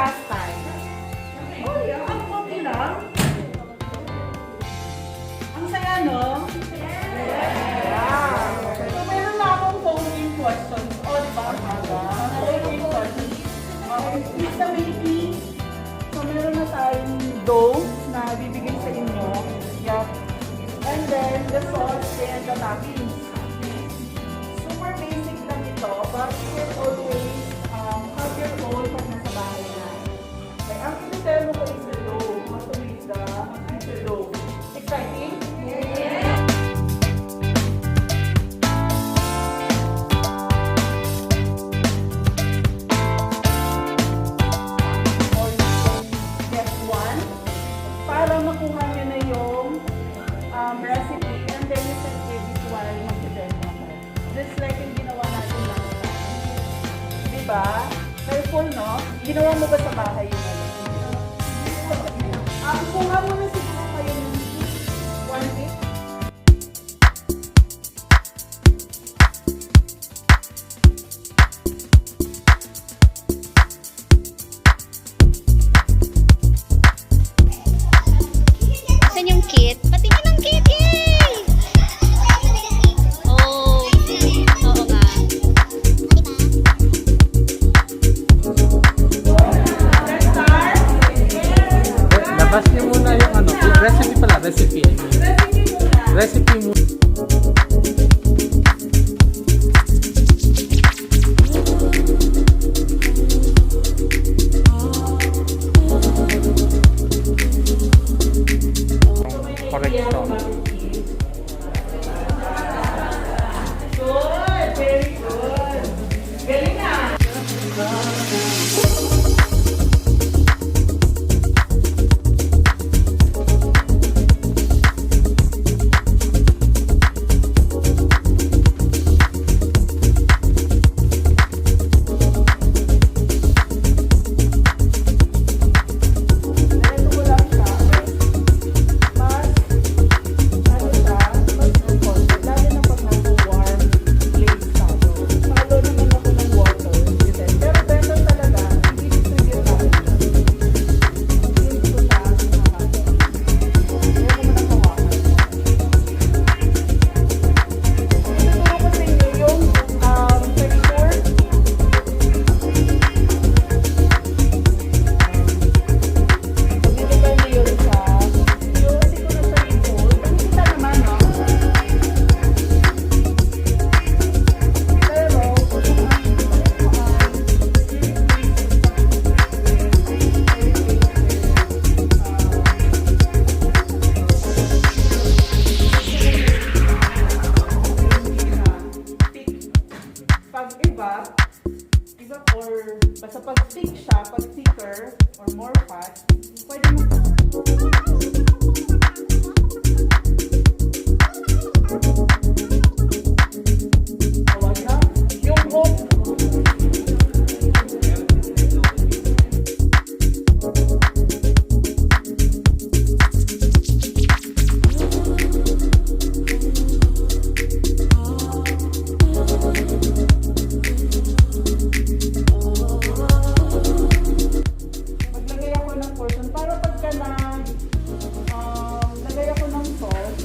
last time. Oh, yeah. Ang konti lang. Ang saya, no? Yeah. So, meron na akong phone-in questions. O, diba? Phone-in questions. Please na maybe. So, meron na tayong dough na bibigay sa inyo. Yeah. And then, the sauce and the toppings. Super basic lang ito, but you can always have your own pag nasa bahay na. Okay, ang pinitero ko is the dough. How to make the dough. Exciting? Yeah! Or you can get one para makuha nyo na yung recipe, and then you can give it while mag-demo ako. Just like yung ginawa natin lang. Diba? Careful, no? Ginawa mo ba sa bahay yun? Kuha mo na siguro kayo ng 1 tip. Saan yung kit? Patingin ang kit! Yay! Oh, oo nga. Let's start. Labas niyo muna yung ano, recipe pala, recipe. I mean. Recipe muna. Recipe muna. Correcto. Good, very good. Galing na. Ito ko lang siya. Mas, ano siya, mas comfort. Lalo na pag nasa warm place tayo. Halo naman ako ng water. Pero better talaga, i-distribute natin siya. Use ko siya. Kaya ko muna kawakan. Ituturo ko sa inyo yung texture. Dito na yun sa yung siguro sa likod. Nakikita naman, no? Pero, kung pag iba or basta pag thick siya, pag thicker or more fat, pwede mo tawag na yung hope. Maglagay ako ng portion para pagka na lagay ako ng sauce.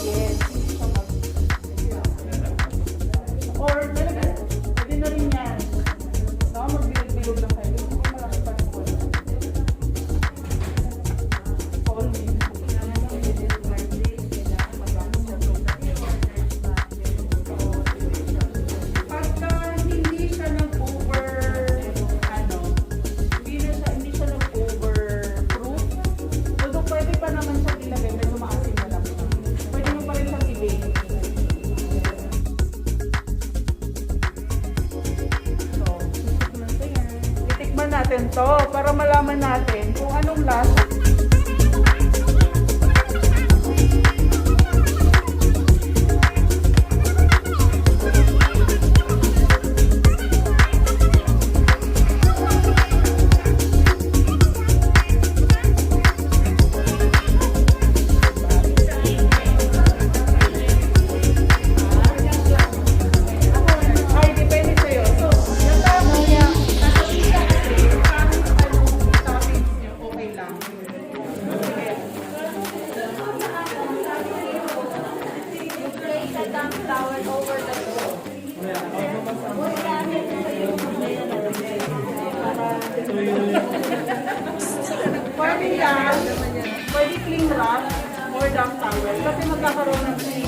Yes, siya or nalagay, pwede na rin yan. No, magbilog-bilog lang kayo. Gusto ko malaki pa ng portion. Pagka hindi siya nag-over, hindi siya nag-over-proof, although pwede pa naman siyang ilagay, medyo maasim na lang siya. Pwede mo pa rin siyang i-bake. So, titikman natin to para malaman natin kung anong lasa. Ay, depende sa'yo. So, yung tama niya, nasa pizza yan, pwede cling wrap or damp towel kasi magkakaroon ng cling.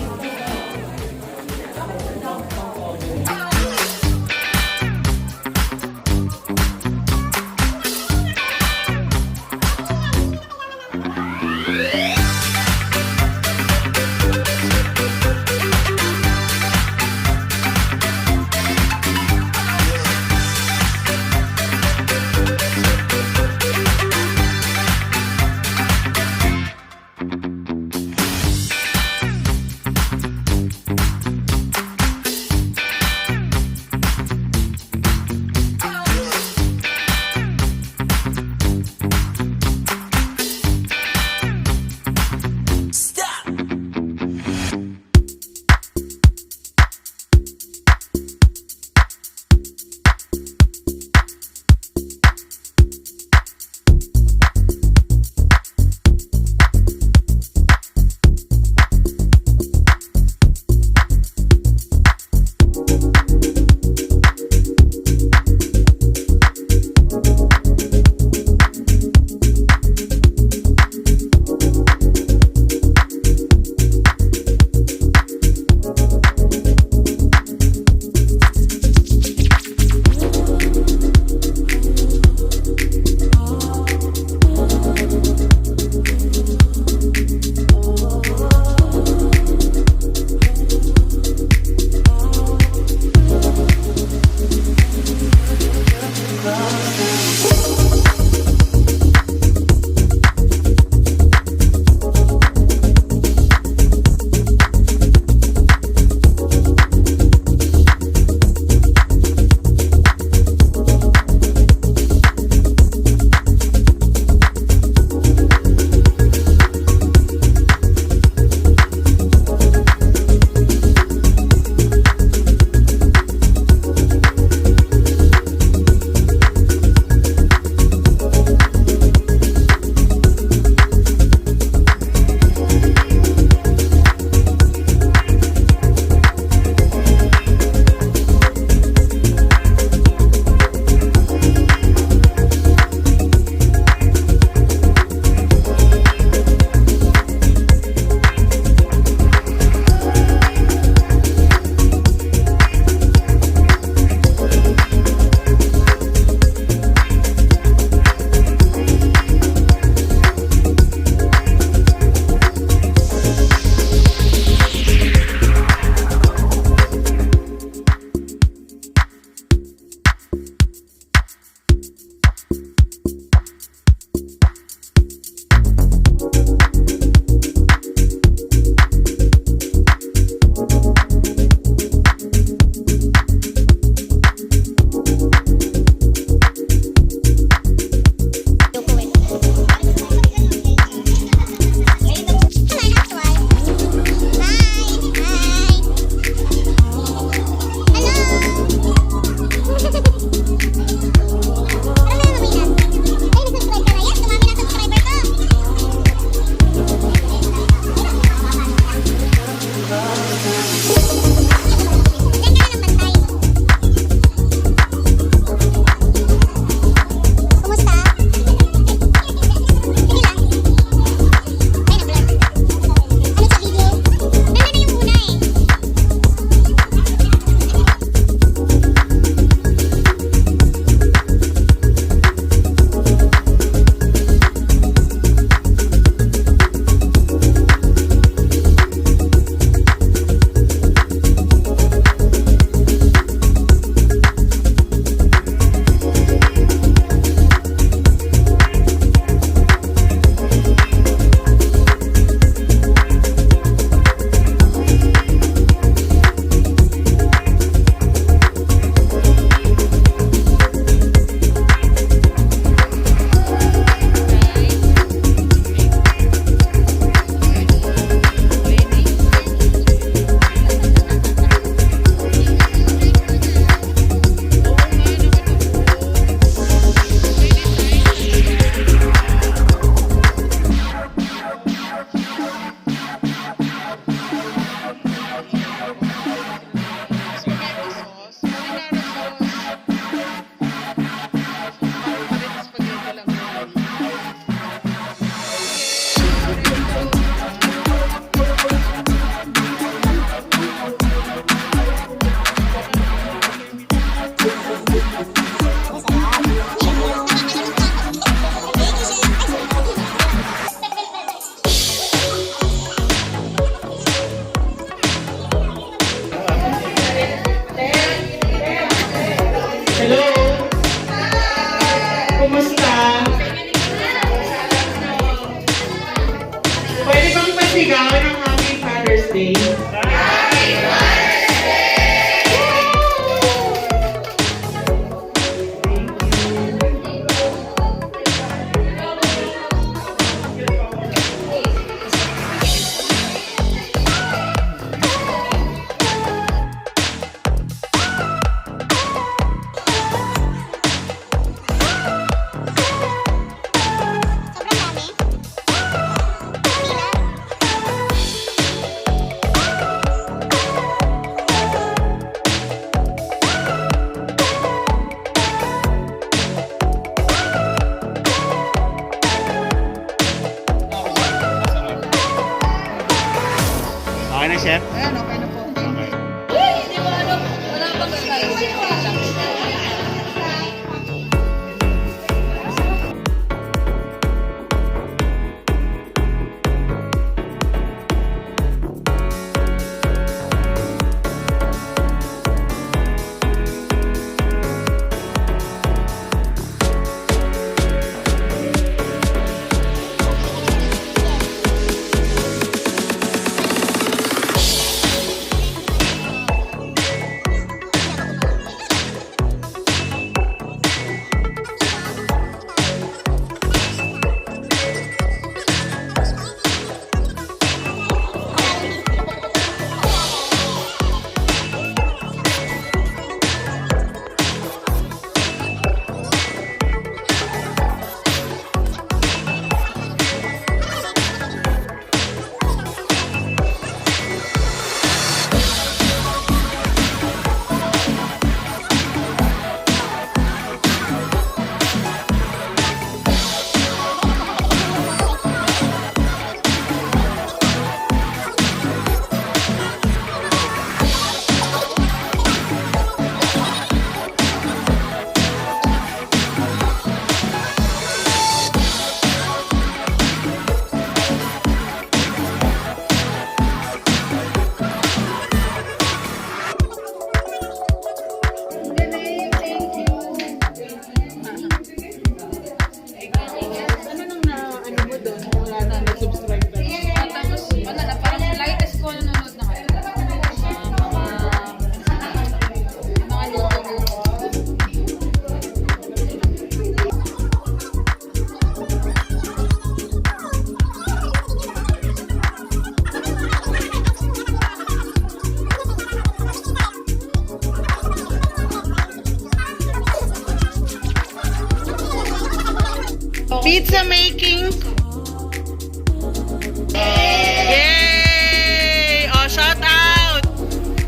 Hello! Kumusta? Pwede bang pasigawan ng Happy Father's Day? Okay na, chef? Ayan, okay na po. Okay. Ano nang ano mo doon? Wala na, nag-subscribe ka. Tapos, wala na, parang latest ko nanonood na kayo. Mga luto. Pizza making! Yay! Oh, shout out!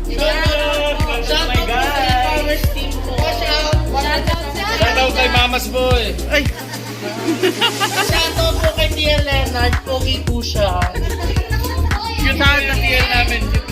Shout out po sa Powers team po. Shout out kay Mama's Boy! Ay! Shout out po kay Tia Leonard. Pogi po siya. Cute na TL namin. Cute